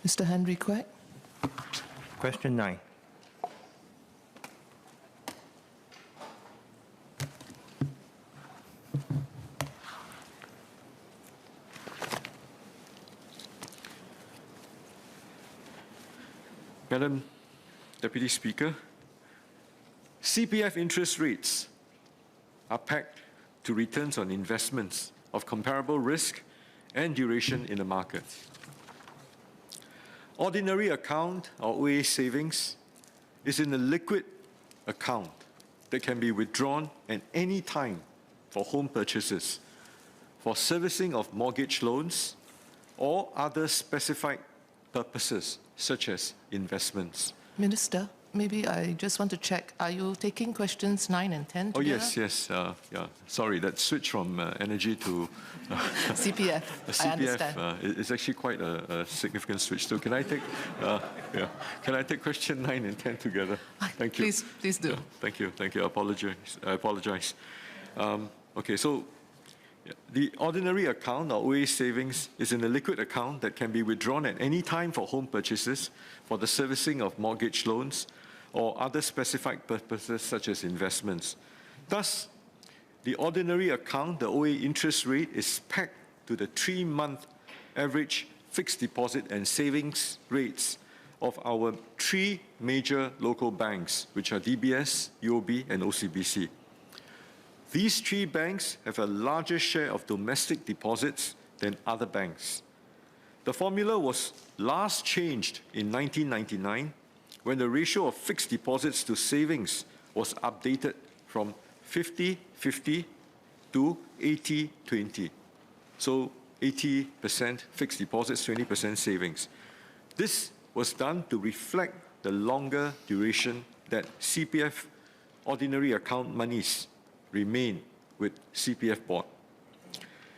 Mr. Henry Quek. Question 9. Madam Deputy Speaker, CPF interest rates are pegged to returns on investments of comparable risk and duration in the market. Ordinary account or OA savings is in a liquid account that can be withdrawn at any time for home purchases, for servicing of mortgage loans, or other specified purposes such as investments. Minister, maybe I just want to check, are you taking questions 9 and 10 together? Oh, yes. Yeah. Sorry, that switch from energy to CPF, I understand. It's actually quite a significant switch. So can I take, can I take question 9 and 10 together? Thank you. Please do. Yeah, thank you. I apologize. Okay, so the ordinary account or OA savings is in a liquid account that can be withdrawn at any time for home purchases, for the servicing of mortgage loans, or other specified purposes such as investments. Thus, the ordinary account, the OA interest rate, is pegged to the 3-month average fixed deposit and savings rates of our 3 major local banks, which are DBS, UOB, and OCBC. These 3 banks have a larger share of domestic deposits than other banks. The formula was last changed in 1999 when the ratio of fixed deposits to savings was updated from 50-50 to 80-20. So 80% fixed deposits, 20% savings. This was done to reflect the longer duration that CPF ordinary account monies remain with CPF Board.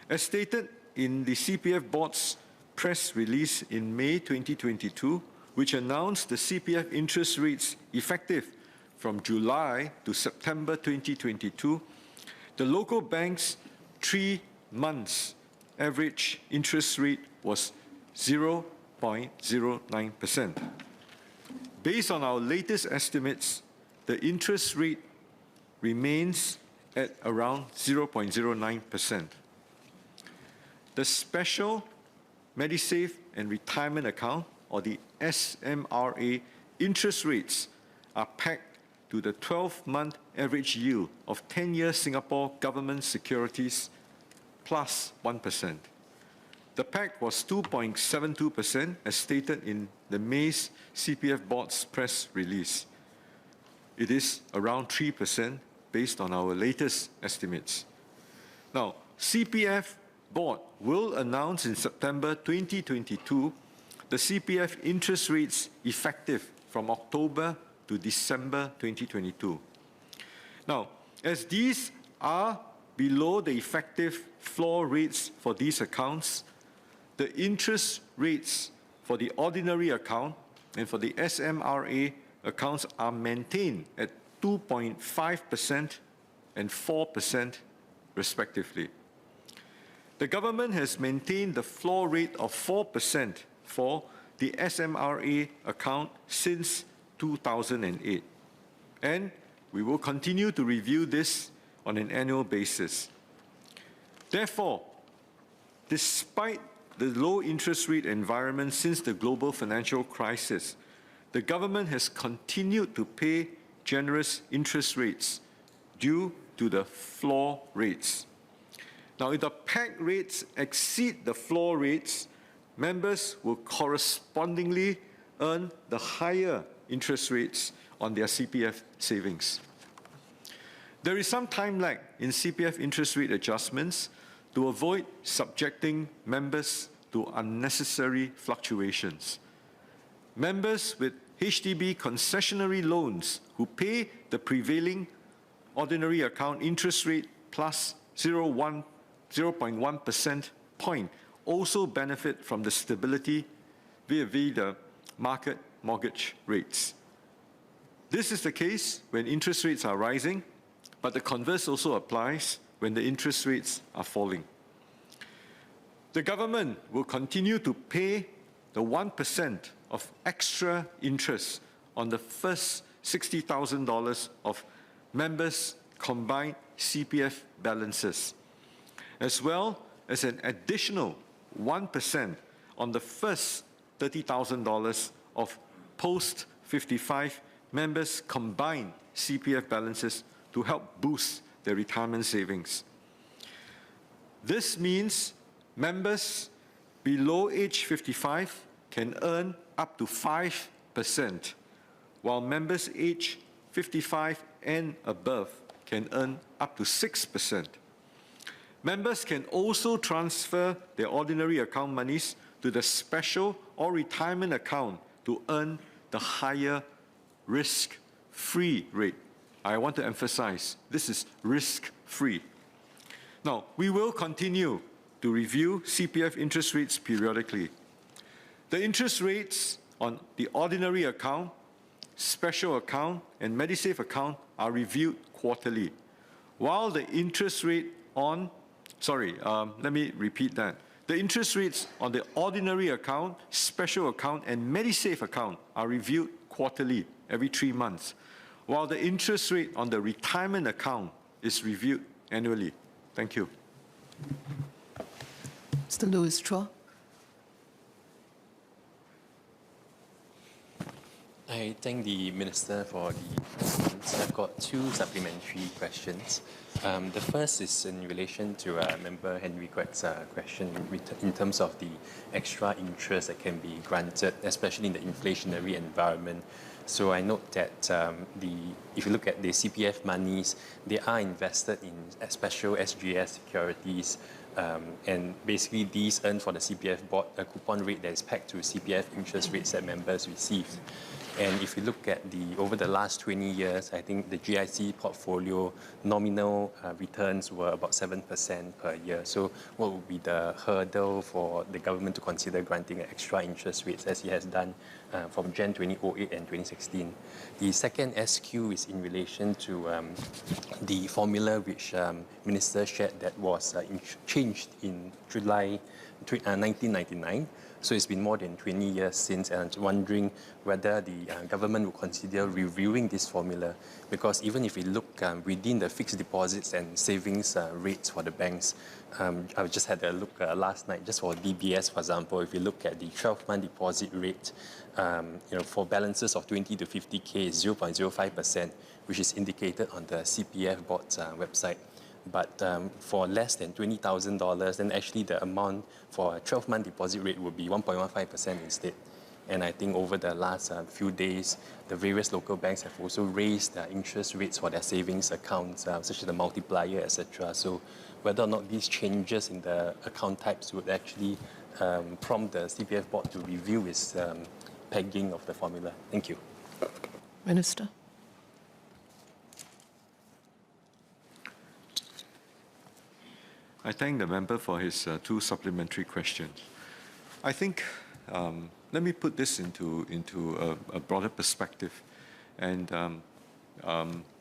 As stated in the CPF Board's press release in May 2022, which announced the CPF interest rates effective from July to September 2022, the local bank's 3 months average interest rate was 0.09%. Based on our latest estimates, the interest rate remains at around 0.09%. The Special Medisave and Retirement Account, or the SMRA, interest rates are pegged to the 12-month average yield of 10-year Singapore government securities plus 1%. The peg was 2.72% as stated in the May's CPF Board's press release. It is around 3% based on our latest estimates. Now, CPF Board will announce in September 2022 the CPF interest rates effective from October to December 2022. Now, as these are below the effective floor rates for these accounts, the interest rates for the ordinary account and for the SMRA accounts are maintained at 2.5% and 4% respectively. The government has maintained the floor rate of 4% for the SMRA account since 2008, and we will continue to review this on an annual basis. Therefore, despite the low interest rate environment since the global financial crisis, the government has continued to pay generous interest rates due to the floor rates. Now, if the peg rates exceed the floor rates, members will correspondingly earn the higher interest rates on their CPF savings. There is some time lag in CPF interest rate adjustments to avoid subjecting members to unnecessary fluctuations. Members with HDB concessionary loans who pay the prevailing ordinary account interest rate plus 0.1% point also benefit from the stability vis-à-vis the market mortgage rates. This is the case when interest rates are rising, but the converse also applies when the interest rates are falling. The government will continue to pay the 1% of extra interest on the first $60,000 of members' combined CPF balances, as well as an additional 1% on the first $30,000 of post-55 members' combined CPF balances to help boost their retirement savings. This means members below age 55 can earn up to 5%, while members age 55 and above can earn up to 6%. Members can also transfer their ordinary account monies to the special or retirement account to earn the higher risk-free rate. I want to emphasize, this is risk-free. Now, we will continue to review CPF interest rates periodically. The interest rates on the ordinary account, special account, and Medisave account are reviewed quarterly, while the interest rate on, let me repeat that. The interest rates on the ordinary account, special account, and Medisave account are reviewed quarterly, every 3 months, while the interest rate on the retirement account is reviewed annually. Thank you. Mr. Louis Chua. I thank the Minister for the comments. I've got 2 supplementary questions. The first is in relation to Member Henry Quek's question in terms of the extra interest that can be granted, especially in the inflationary environment. So I note that if you look at the CPF monies, they are invested in special SGS securities, and basically these earn for the CPF board a coupon rate that is pegged to CPF interest rates that members receive. And if you look at over the last 20 years, I think the GIC portfolio nominal returns were about 7% per year. So what would be the hurdle for the government to consider granting extra interest rates as it has done from Jan 2008 and 2016? The second SQ is in relation to the formula which Minister shared that was changed in July 1999. So it's been more than 20 years since, and I'm wondering whether the government will consider reviewing this formula, because even if we look within the fixed deposits and savings rates for the banks, I just had a look last night, just for DBS, for example, if you look at the 12-month deposit rate, for balances of 20 to 50K is 0.05%, which is indicated on the CPF board's website. But for less than $20,000, then actually the amount for a 12-month deposit rate would be 1.15% instead. And I think over the last few days, the various local banks have also raised their interest rates for their savings accounts, such as the multiplier, etc. So whether or not these changes in the account types would actually prompt the CPF board to review its pegging of the formula. Thank you. Minister. I thank the member for his 2 supplementary questions. I think, let me put this into a broader perspective. And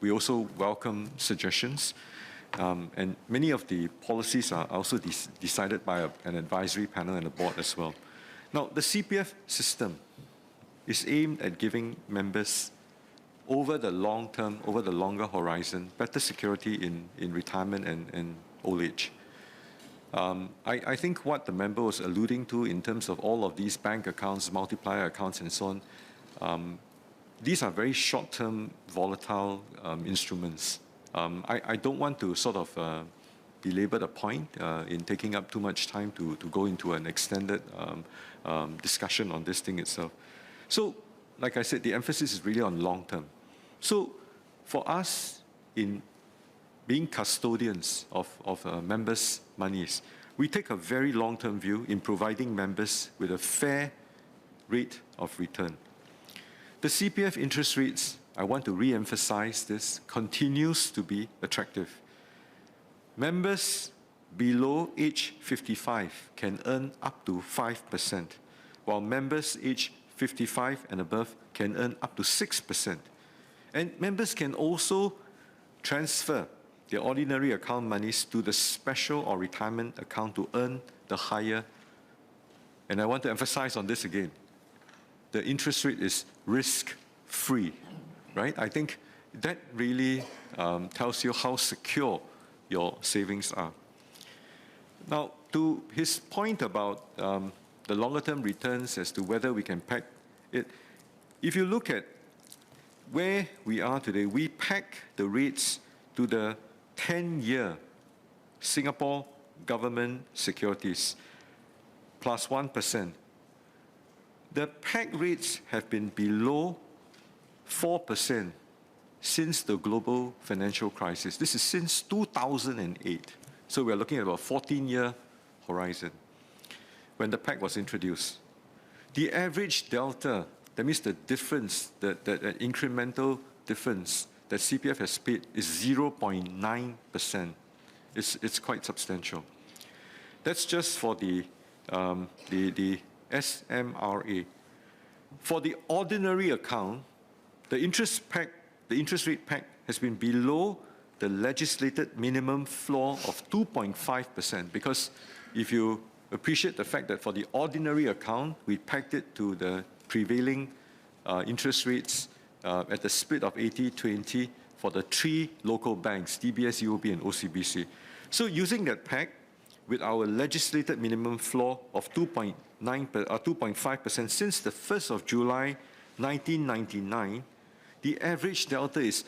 we also welcome suggestions. And many of the policies are also decided by an advisory panel and a board as well. Now, the CPF system is aimed at giving members over the long term, over the longer horizon, better security in retirement and old age. I think what the member was alluding to in terms of all of these bank accounts, multiplier accounts, and so on, these are very short-term, volatile instruments. I don't want to sort of belabor the point in taking up too much time to go into an extended discussion on this thing itself. So, like I said, the emphasis is really on long-term. So, for us, in being custodians of members' monies, we take a very long-term view in providing members with a fair rate of return. The CPF interest rates, I want to re-emphasize this, continues to be attractive. Members below age 55 can earn up to 5%, while members age 55 and above can earn up to 6%. And members can also transfer their ordinary account monies to the special or retirement account to earn the higher and I want to emphasize on this again, the interest rate is risk-free, right? I think that really tells you how secure your savings are. Now, to his point about the longer-term returns as to whether we can peg it, if you look at where we are today, we peg the rates to the 10-year Singapore government securities plus 1%. The peg rates have been below 4% since the global financial crisis. This is since 2008. So we're looking at about a 14-year horizon when the peg was introduced. The average delta, that means the difference, that incremental difference that CPF has paid is 0.9%. It's quite substantial. That's just for the SMRA. For the ordinary account, the interest rate peg has been below the legislated minimum floor of 2.5%, because if you appreciate the fact that for the ordinary account, we pegged it to the prevailing interest rates at the split of 80-20 for the 3 local banks, DBS, UOB, and OCBC. So using that peg, with our legislated minimum floor of 2.5% since the 1st of July 1999, the average delta is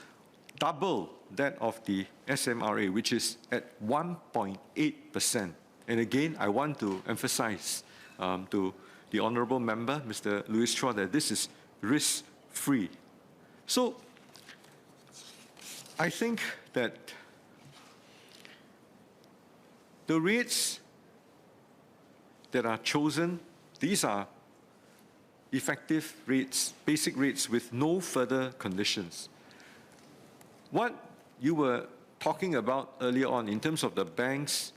double that of the SMRA, which is at 1.8%. And again, I want to emphasize to the honourable member, Mr. Louis Chua, that this is risk-free. So I think that the rates that are chosen, these are effective rates, basic rates with no further conditions. What you were talking about earlier on in terms of the bank's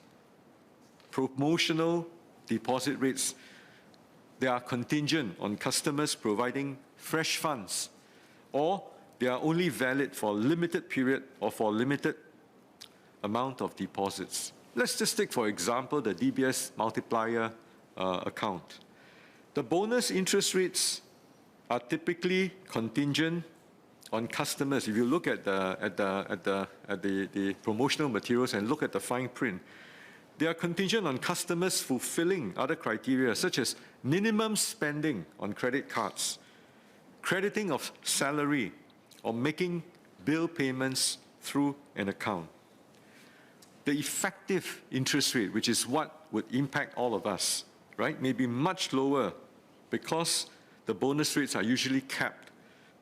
promotional deposit rates, they are contingent on customers providing fresh funds, or they are only valid for a limited period or for a limited amount of deposits. Let's just take, for example, the DBS multiplier account. The bonus interest rates are typically contingent on customers. If you look at the promotional materials and look at the fine print, they are contingent on customers fulfilling other criteria, such as minimum spending on credit cards, crediting of salary, or making bill payments through an account. The effective interest rate, which is what would impact all of us, right, may be much lower because the bonus rates are usually capped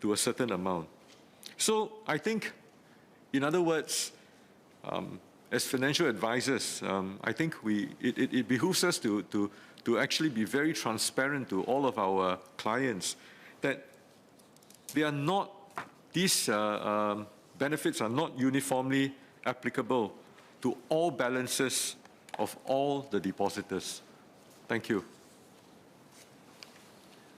to a certain amount. So I think, in other words, as financial advisors, I think it behooves us to actually be very transparent to all of our clients that they are not, these benefits are not uniformly applicable to all balances of all the depositors. Thank you.